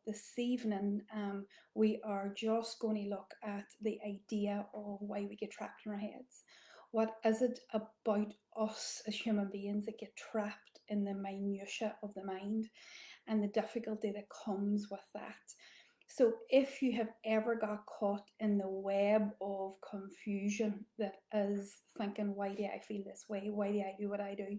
this evening, we are just going to look at the idea of why we get trapped in our heads. What is it about us as human beings that get trapped in the minutiae of the mind and the difficulty that comes with that? So, if you have ever got caught in the web of confusion that is thinking, why do I feel this way? Why do I do what I do?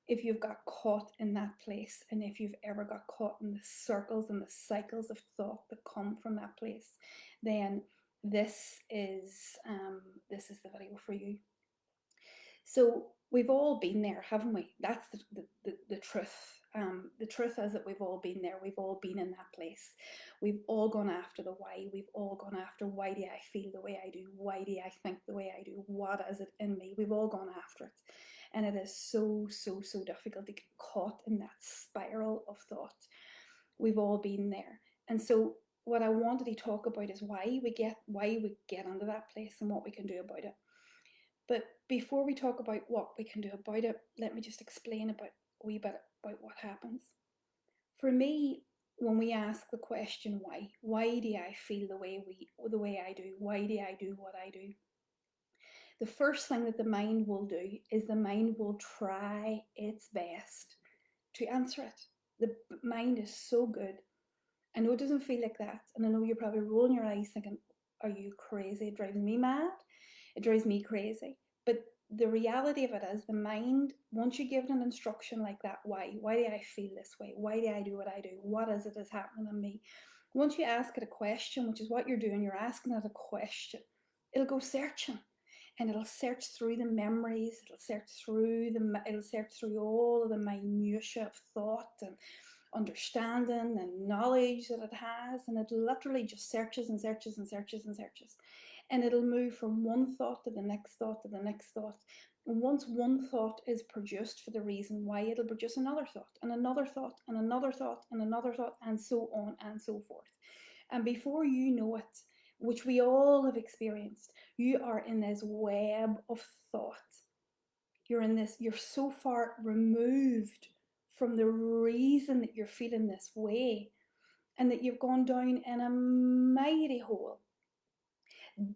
If you've got caught in that place, and if you've ever got caught in the circles and the cycles of thought that come from that place, then this is the video for you. So we've all been there, haven't we? That's the truth. The truth is that we've all been there. We've all been in that place. We've all gone after the why. We've all gone after, why do I feel the way I do? Why do I think the way I do? What is it in me? We've all gone after it. And it is so difficult to get caught in that spiral of thought. We've all been there. And so what I wanted to talk about is why we get into that place and what we can do about it. But before we talk about what we can do about it, let me just explain a wee bit about what happens. For me, when we ask the question why do I feel the way I do? Why do I do what I do? The first thing that the mind will do is the mind will try its best to answer it. The mind is so good. I know it doesn't feel like that, and I know you're probably rolling your eyes thinking, are you crazy? It drives me mad. It drives me crazy. But the reality of it is the mind, once you give it an instruction like that, why do I feel this way? Why do I do what I do? What is it that's happening in me? Once you ask it a question, which is what you're doing, you're asking it a question, it'll go searching. And it'll search through the memories, it'll search through all of the minutiae of thought and understanding and knowledge that it has, and it literally just searches and searches and searches and searches. And it'll move from one thought to the next thought to the next thought. And once one thought is produced for the reason why, it'll produce another thought and another thought and another thought and another thought, and so on and so forth. And before you know it, which we all have experienced, you are in this web of thought. You're so far removed from the reason that you're feeling this way, and that you've gone down in a mighty hole,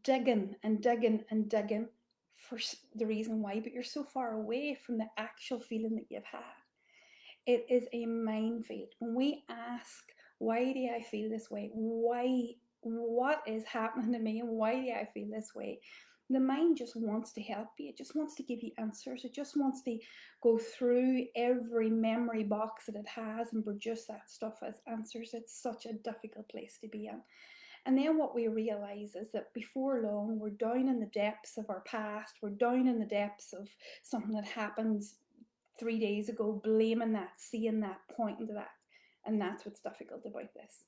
digging and digging and digging for the reason why, but you're so far away from the actual feeling that you've had. It is a minefield. When we ask, why do I feel this way? What is happening to me, and why do I feel this way? The mind just wants to help you. It just wants to give you answers. It just wants to go through every memory box that it has and produce that stuff as answers. It's such a difficult place to be in. And then what we realize is that before long, we're down in the depths of our past. We're down in the depths of something that happened 3 days ago, blaming that, seeing that, pointing to that. And that's what's difficult about this.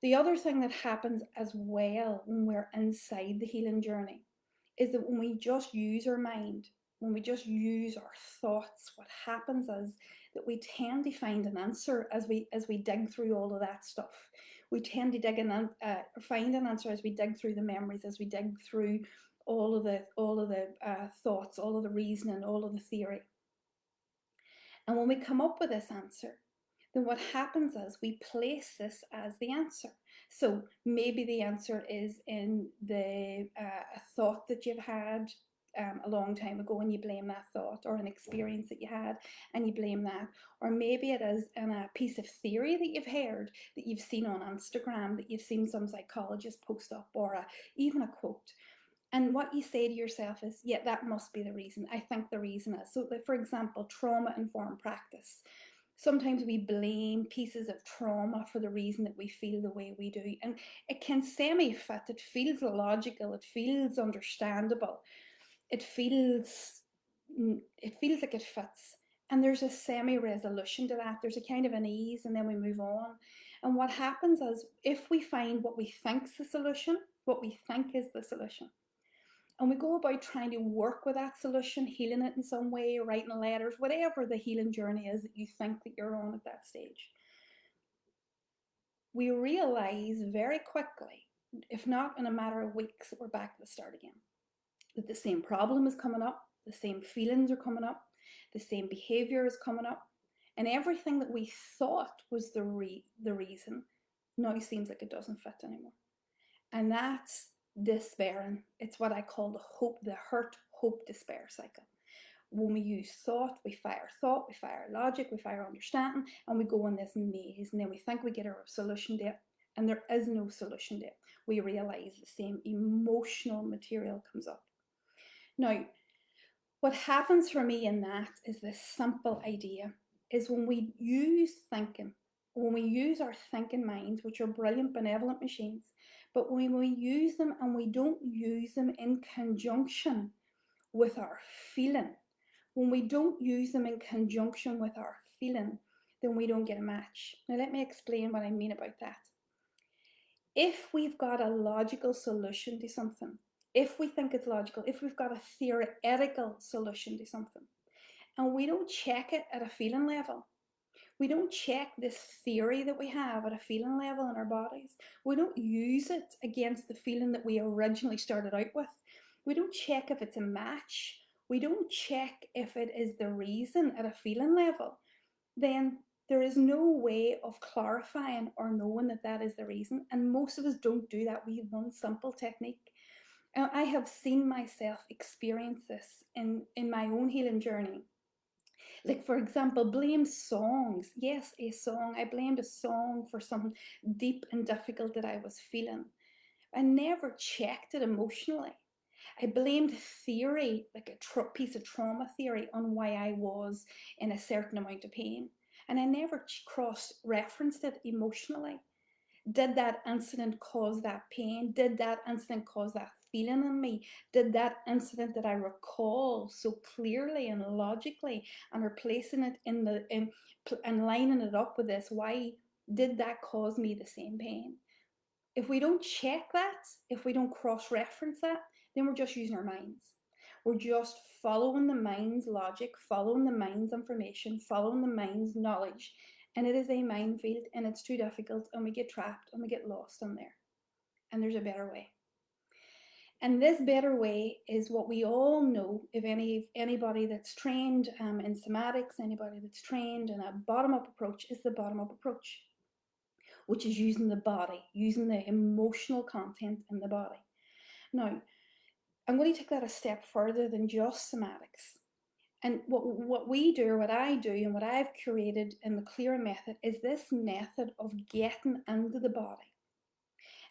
The other thing that happens as well when we're inside the healing journey is that when we just use our mind, when we just use our thoughts, what happens is that we tend to find an answer as we dig through all of that stuff. We tend to find an answer as we dig through the memories, as we dig through all of the thoughts, all of the reasoning, all of the theory. And when we come up with this answer, then what happens is we place this as the answer. So maybe the answer is in the thought that you've had a long time ago, and you blame that thought, or an experience that you had and you blame that. Or maybe it is in a piece of theory that you've heard, that you've seen on Instagram, that you've seen some psychologist post up, or even a quote. And what you say to yourself is, yeah, that must be the reason. I think the reason is. So, for example, trauma-informed practice. Sometimes we blame pieces of trauma for the reason that we feel the way we do. And it can semi-fit. It feels logical. It feels understandable. It feels like it fits. And there's a semi-resolution to that. There's a kind of an ease, and then we move on. And what happens is, if we find what we think's the solution, what we think is the solution, and we go about trying to work with that solution, healing it in some way, writing letters, whatever the healing journey is that you think that you're on at that stage, we realize very quickly, if not in a matter of weeks, that we're back to the start again. That the same problem is coming up, the same feelings are coming up, the same behavior is coming up, and everything that we thought was the reason now seems like it doesn't fit anymore. And that's despairing. It's what I call the hurt, hope, despair cycle. When we use thought, we fire logic, we fire understanding, and we go in this maze, and then we think we get a solution to it, and there is no solution to it. We realize the same emotional material comes up. Now, what happens for me in that is this simple idea is when we use thinking, when we use our thinking minds, which are brilliant, benevolent machines, but when we use them and we don't use them in conjunction with our feeling, when we don't use them in conjunction with our feeling, then we don't get a match. Now, let me explain what I mean about that. If we've got a logical solution to something, if we think it's logical, if we've got a theoretical solution to something, and we don't check it at a feeling level, we don't check this theory that we have at a feeling level in our bodies, we don't use it against the feeling that we originally started out with, we don't check if it's a match, we don't check if it is the reason at a feeling level, then there is no way of clarifying or knowing that that is the reason. And most of us don't do that. We have one simple technique. And I have seen myself experience this in my own healing journey. Like, for example, blame songs. Yes, a song. I blamed a song for something deep and difficult that I was feeling. I never checked it emotionally. I blamed theory, like a piece of trauma theory, on why I was in a certain amount of pain. And I never cross referenced it emotionally. Did that incident cause that pain? Did that incident cause that feeling in me? Did that incident that I recall so clearly and logically and replacing it and lining it up with this, why did that cause me the same pain? If we don't check that, if we don't cross reference that, then we're just using our minds. We're just following the mind's logic, following the mind's information, following the mind's knowledge. And it is a minefield and it's too difficult and we get trapped and we get lost in there. And there's a better way. And this better way is what we all know. If anybody that's trained in somatics, anybody that's trained in a bottom-up approach, is the bottom-up approach, which is using the body, using the emotional content in the body. Now, I'm going to take that a step further than just somatics. And what we do, or what I do, and what I've curated in the Clear method is this method of getting into the body.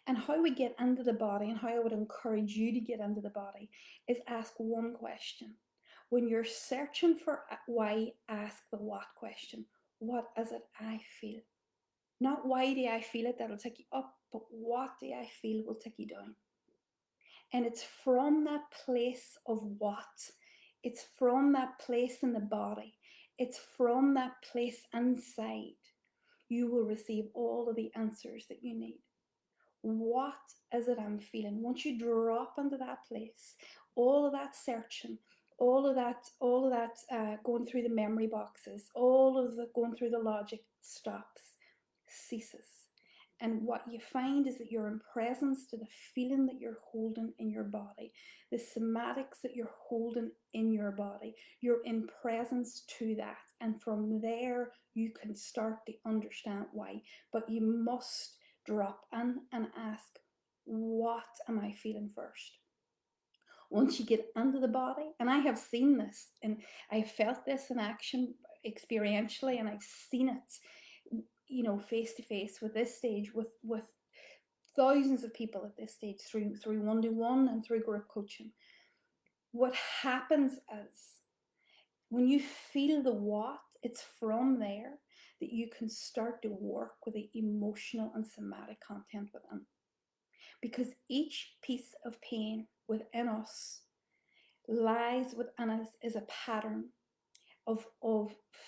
And how we get into the body, and how I would encourage you to get into the body, is ask one question. When you're searching for why, ask the what question. What is it I feel? Not why do I feel it, that'll take you up, but what do I feel will take you down. And it's from that place of what, it's from that place in the body, it's from that place inside, you will receive all of the answers that you need. What is it I'm feeling? Once you drop into that place, all of that searching, all of that going through the memory boxes, all of the going through the logic stops, ceases. And what you find is that you're in presence to the feeling that you're holding in your body, the somatics that you're holding in your body. You're in presence to that. And from there, you can start to understand why. But you must drop in and ask, what am I feeling first? Once you get into the body, and I have seen this and I felt this in action experientially, and I've seen it, you know, face to face with this stage with thousands of people at this stage through one-to-one and through group coaching. What happens is when you feel the what, it's from there that you can start to work with the emotional and somatic content within. Because each piece of pain within us lies within us is a pattern of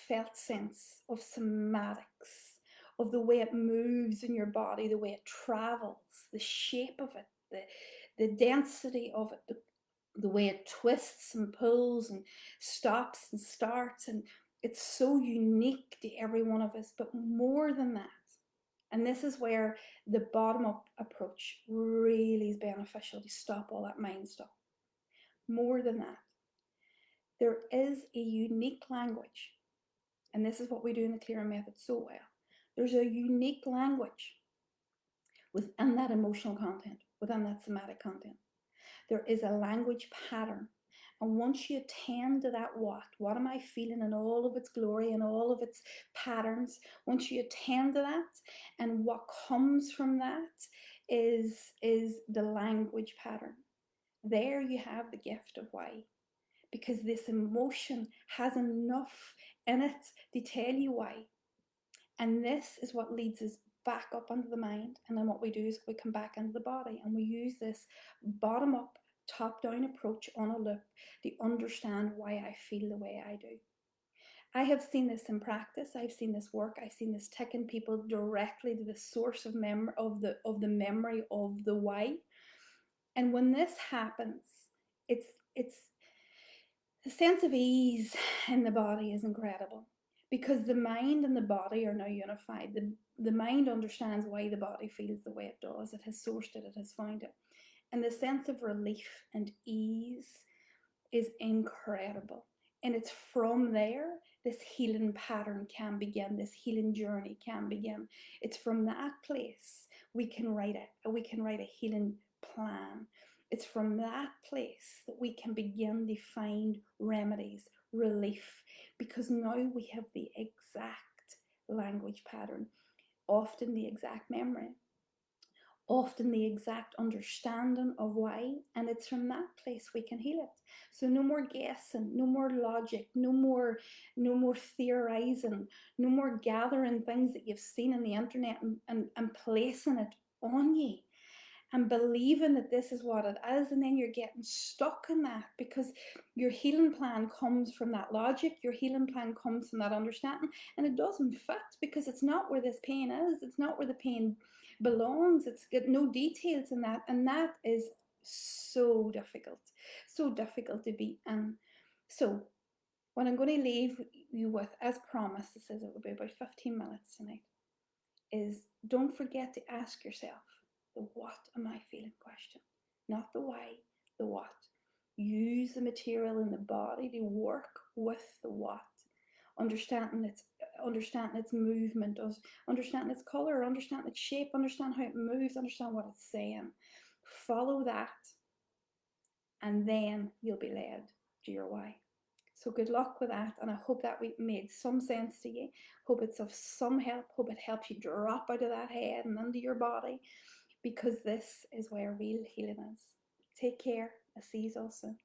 felt sense, of somatics, of the way it moves in your body, the way it travels, the shape of it, the density of it, the way it twists and pulls and stops and starts. And it's so unique to every one of us. But more than that, and this is where the bottom up approach really is beneficial to stop all that mind stuff. More than that, there is a unique language, and this is what we do in the Clearing method so well. There's a unique language within that emotional content, within that somatic content. There is a language pattern. And once you attend to that what am I feeling in all of its glory and all of its patterns, once you attend to that, and what comes from that is the language pattern. There you have the gift of why. Because this emotion has enough in it to tell you why. And this is what leads us back up into the mind. And then what we do is we come back into the body and we use this bottom up, top down approach on a loop to understand why I feel the way I do. I have seen this in practice. I've seen this work. I've seen this taking people directly to the source of memory of the memory of the why. And when this happens, it's the sense of ease in the body is incredible because the mind and the body are now unified. The mind understands why the body feels the way it does. It has sourced it, it has found it. And the sense of relief and ease is incredible. And it's from there this healing pattern can begin, this healing journey can begin. It's from that place we can write a healing plan. It's from that place that we can begin to find remedies, relief, because now we have the exact language pattern, often the exact memory, often the exact understanding of why, and it's from that place we can heal it. So no more guessing, no more logic, no more theorizing, no more gathering things that you've seen on the internet and placing it on you and believing that this is what it is, and then you're getting stuck in that because your healing plan comes from that logic, your healing plan comes from that understanding, and it doesn't fit because it's not where this pain is, it's not where the pain belongs, it's got no details in that, and that is so difficult to be in. So what I'm going to leave you with, as promised, this says it will be about 15 minutes tonight, is don't forget to ask yourself the what am I feeling question, not the why, the what. Use the material in the body to work with the what, understanding its movement, understanding its color, understanding its shape, understand how it moves, understand what it's saying. Follow that, and then you'll be led to your why. So good luck with that, and I hope that we made some sense to you. Hope it's of some help. Hope it helps you drop out of that head and into your body, because this is where real healing is. Take care. I'll see you all soon.